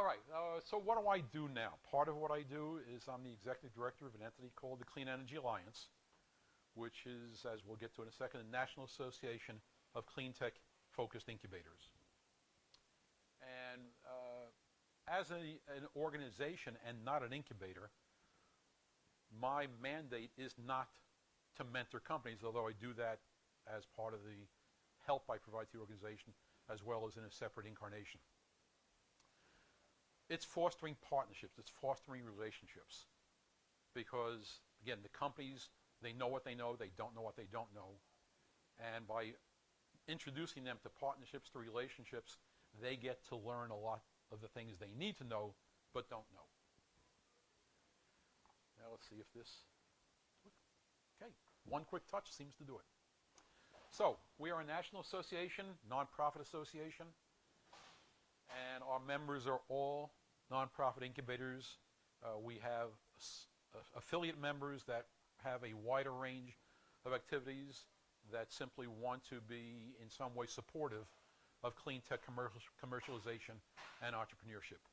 All right, so what do I do now? Part of what I do is I'm the executive director of an entity called the Clean Energy Alliance, which is, as we'll get to in a second, the National Association of Clean Tech Focused Incubators. And as an organization and not an incubator, my mandate is not to mentor companies, although I do that as part of the help I provide to the organization, as well as in a separate incarnation. It's fostering partnerships, it's fostering relationships. Because, again, the companies, they know what they know, they don't know what they don't know. And by introducing them to partnerships, to relationships, they get to learn a lot of the things they need to know, but don't know. Now let's see if this, okay, one quick touch seems to do it. So, we are a national association, nonprofit association, and our members are all nonprofit incubators. We have affiliate members that have a wider range of activities that simply want to be in some way supportive of clean tech commercialization and entrepreneurship.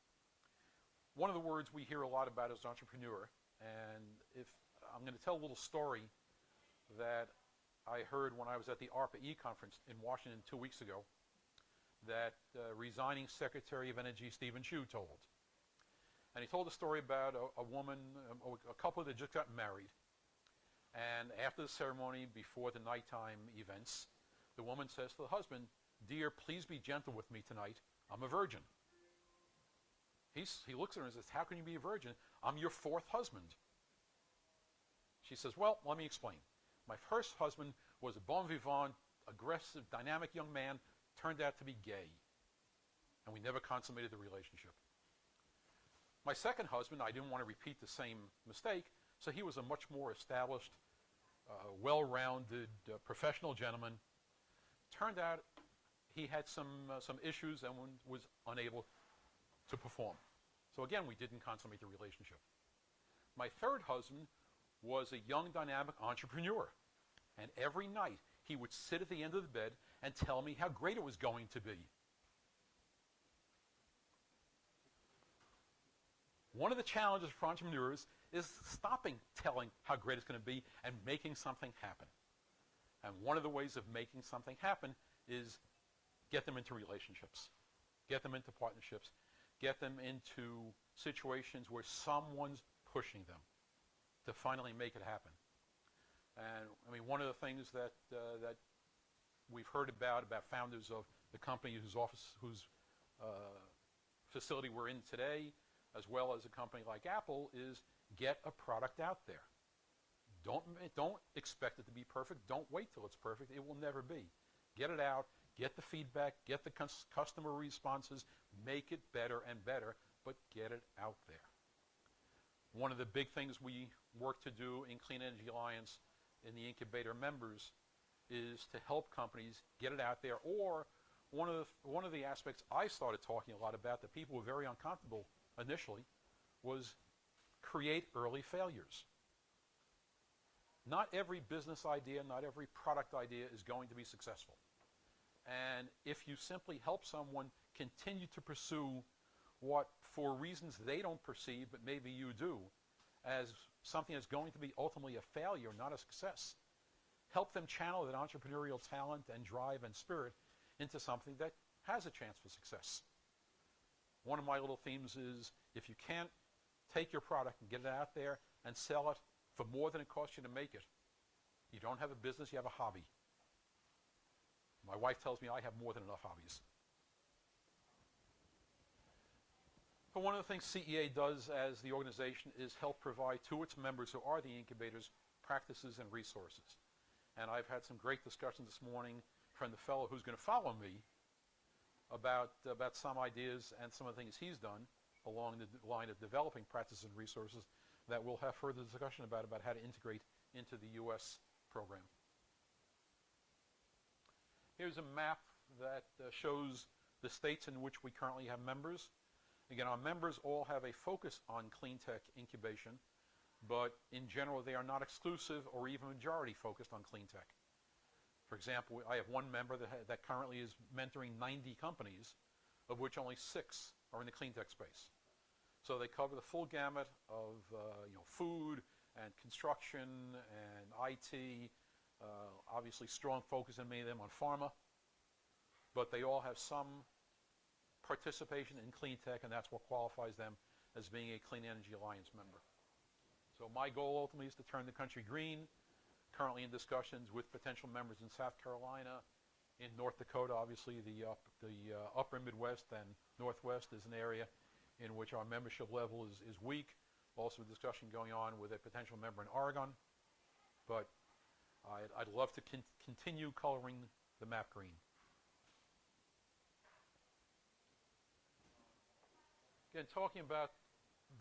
One of the words we hear a lot about is entrepreneur, and if I'm going to tell a little story that I heard when I was at the ARPA-E conference in Washington 2 weeks ago that resigning Secretary of Energy Stephen Chu told. And he told a story about a woman, a couple that just got married. And after the ceremony, before the nighttime events, the woman says to the husband, "Dear, please be gentle with me tonight. I'm a virgin." He looks at her and says, "How can you be a virgin? I'm your fourth husband." She says, "Well, let me explain. My first husband was a bon vivant, aggressive, dynamic young man, turned out to be gay. And we never consummated the relationship. My second husband, I didn't want to repeat the same mistake, so he was a much more established, well-rounded, professional gentleman. Turned out he had some issues and was unable to perform. So again, we didn't consummate the relationship. My third husband was a young, dynamic entrepreneur. And every night, he would sit at the end of the bed and tell me how great it was going to be. One of the challenges for entrepreneurs is stopping telling how great it's going to be and making something happen. And one of the ways of making something happen is get them into relationships, get them into partnerships, get them into situations where someone's pushing them to finally make it happen. And I mean, one of the things that that we've heard about founders of the company whose facility we're in today, as well as a company like Apple, is get a product out there. Don't expect it to be perfect. Don't wait till it's perfect. It will never be. Get it out. Get the feedback. Get the customer responses. Make it better and better, but get it out there. One of the big things we work to do in Clean Energy Alliance in the incubator members is to help companies get it out there. Or one of the aspects I started talking a lot about that people were very uncomfortable initially was create early failures. Not every business idea, not every product idea is going to be successful. And if you simply help someone continue to pursue what, for reasons they don't perceive, but maybe you do, as something that's going to be ultimately a failure, not a success, help them channel that entrepreneurial talent and drive and spirit into something that has a chance for success. One of my little themes is, if you can't take your product and get it out there and sell it for more than it costs you to make it, you don't have a business, you have a hobby. My wife tells me I have more than enough hobbies. But one of the things CEA does as the organization is help provide to its members, who are the incubators, practices and resources. And I've had some great discussions this morning from the fellow who's going to follow me about some ideas and some of the things he's done along the line of developing practices and resources that we'll have further discussion about how to integrate into the U.S. program. Here's a map that shows the states in which we currently have members. Again, our members all have a focus on clean tech incubation, but in general they are not exclusive or even majority focused on clean tech. For example, I have one member that currently is mentoring 90 companies, of which only 6 are in the clean tech space. So they cover the full gamut of food and construction and IT, obviously strong focus in many of them on pharma, but they all have some participation in clean tech, and that's what qualifies them as being a Clean Energy Alliance member. So my goal ultimately is to turn the country green, currently in discussions with potential members in South Carolina. In North Dakota, obviously the upper Midwest and Northwest is an area in which our membership level is weak. Also a discussion going on with a potential member in Oregon. But I'd love to continue coloring the map green. Again, talking about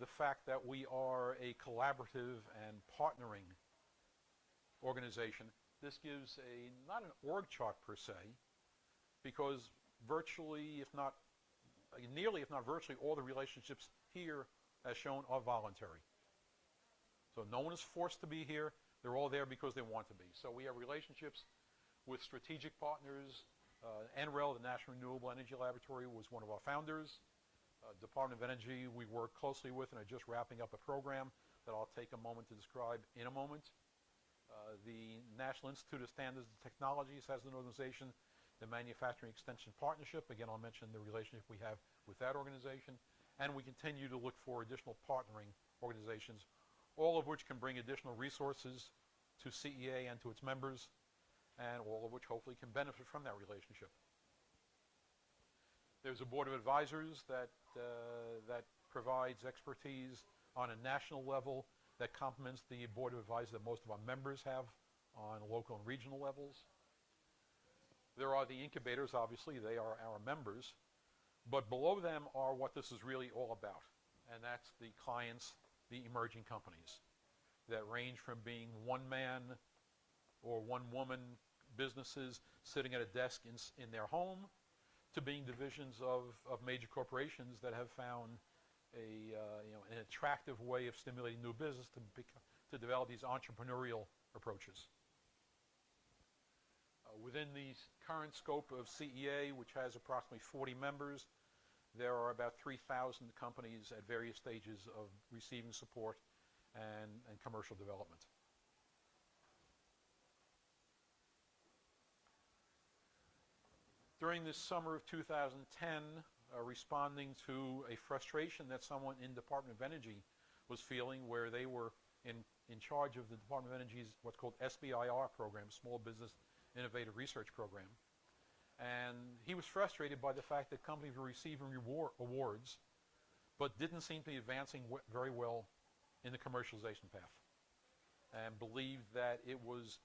the fact that we are a collaborative and partnering organization, this gives not an org chart per se, because virtually, nearly if not virtually, all the relationships here, as shown, are voluntary. So no one is forced to be here. They're all there because they want to be. So we have relationships with strategic partners. NREL, the National Renewable Energy Laboratory, was one of our founders. Department of Energy we work closely with and are just wrapping up a program that I'll take a moment to describe in a moment. The National Institute of Standards and Technologies has an organization, the Manufacturing Extension Partnership. Again, I'll mention the relationship we have with that organization. And we continue to look for additional partnering organizations, all of which can bring additional resources to CEA and to its members, and all of which hopefully can benefit from that relationship. There's a board of advisors that provides expertise on a national level that complements the board of advisors that most of our members have on local and regional levels. There are the incubators, obviously, they are our members, but below them are what this is really all about, and that's the clients, the emerging companies that range from being one-man or one-woman businesses sitting at a desk in their home to being divisions of major corporations that have found an attractive way of stimulating new business to develop these entrepreneurial approaches. Within the current scope of CEA, which has approximately 40 members, there are about 3,000 companies at various stages of receiving support and commercial development. During this summer of 2010, responding to a frustration that someone in Department of Energy was feeling, where they were in charge of the Department of Energy's what's called SBIR program, Small Business Innovative Research Program. And he was frustrated by the fact that companies were receiving awards but didn't seem to be advancing very well in the commercialization path, and believed that it was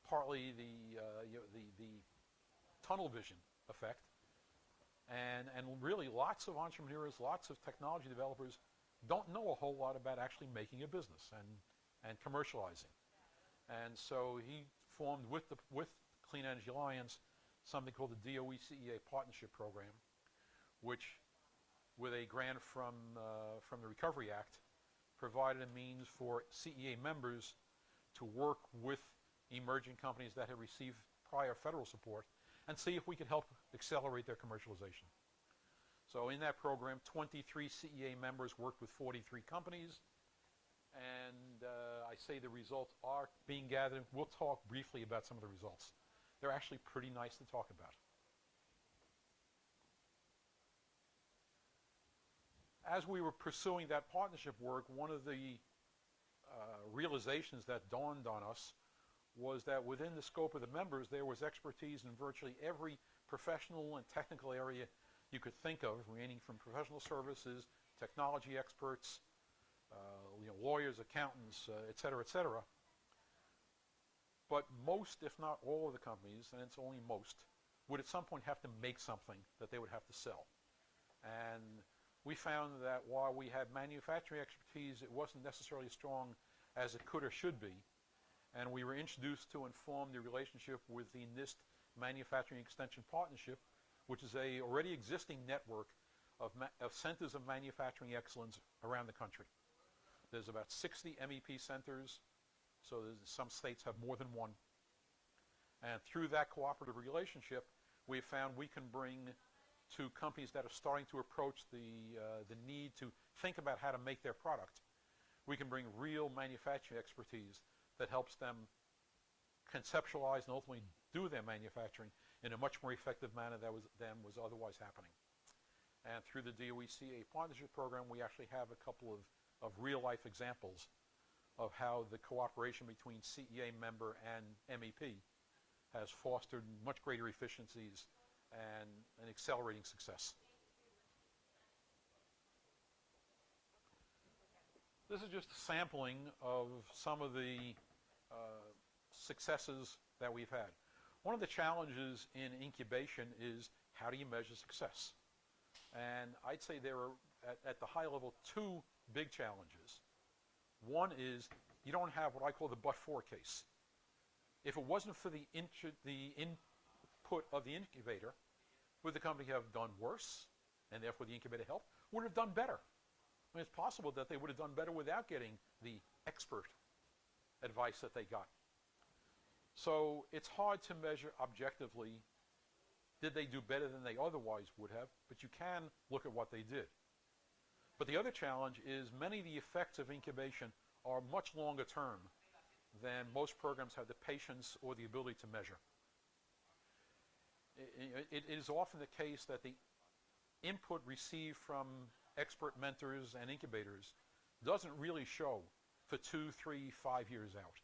partly the tunnel vision effect, and really lots of entrepreneurs, lots of technology developers don't know a whole lot about actually making a business and commercializing. And so he formed with Clean Energy Alliance something called the DOE CEA Partnership Program, which, with a grant from the Recovery Act, provided a means for CEA members to work with emerging companies that had received prior federal support and see if we could help accelerate their commercialization. So in that program, 23 CEA members worked with 43 companies, and I say the results are being gathered. We'll talk briefly about some of the results. They're actually pretty nice to talk about. As we were pursuing that partnership work, one of the realizations that dawned on us was that within the scope of the members, there was expertise in virtually every professional and technical area you could think of, ranging from professional services, technology experts, lawyers, accountants, et cetera, et cetera. But most, if not all of the companies, and it's only most, would at some point have to make something that they would have to sell. And we found that while we had manufacturing expertise, it wasn't necessarily as strong as it could or should be. And we were introduced to and formed the relationship with the NIST Manufacturing Extension Partnership, which is a already existing network of centers of manufacturing excellence around the country. There's about 60 MEP centers, so some states have more than one. And through that cooperative relationship, we found we can bring to companies that are starting to approach the need to think about how to make their product. We can bring real manufacturing expertise that helps them conceptualize and ultimately do their manufacturing in a much more effective manner than was otherwise happening. And through the DOE-CA partnership program, we actually have a couple of real-life examples of how the cooperation between CEA member and MEP has fostered much greater efficiencies and an accelerating success. This is just a sampling of some of the successes that we've had. One of the challenges in incubation is how do you measure success? And I'd say there are, at the high level, two big challenges. One is you don't have what I call the but-for case. If it wasn't for the input of the incubator, would the company have done worse, and therefore the incubator helped? Would it have done better? I mean, it's possible that they would have done better without getting the expert advice that they got. So it's hard to measure objectively, did they do better than they otherwise would have, but you can look at what they did. But the other challenge is many of the effects of incubation are much longer term than most programs have the patience or the ability to measure. It is often the case that the input received from expert mentors and incubators doesn't really show for 2, 3, 5 years out.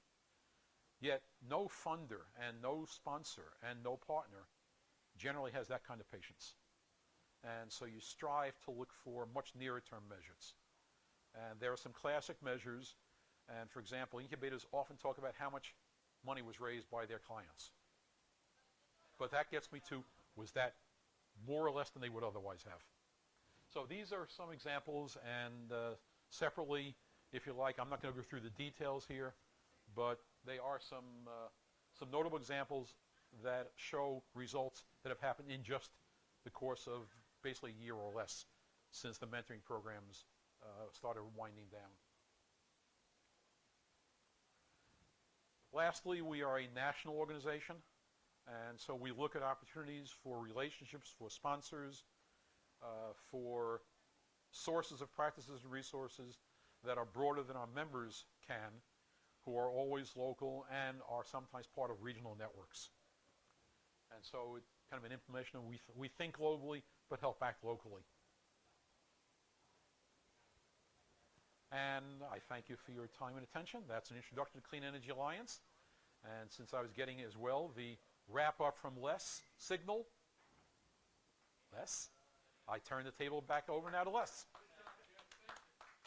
Yet no funder and no sponsor and no partner generally has that kind of patience. And so you strive to look for much nearer term measures. And there are some classic measures. And for example, incubators often talk about how much money was raised by their clients. But that gets me to, was that more or less than they would otherwise have? So these are some examples, and separately, if you like, I'm not going to go through the details here, but they are some notable examples that show results that have happened in just the course of basically a year or less since the mentoring programs started winding down. Lastly, we are a national organization, and so we look at opportunities for relationships, for sponsors, for sources of practices and resources that are broader than our members can, who are always local and are sometimes part of regional networks. And so it's kind of an implementation of we think globally, but help act locally. And I thank you for your time and attention. That's an introduction to Clean Energy Alliance. And since I was getting as well the wrap up from Les signal, Les, I turn the table back over now to Les.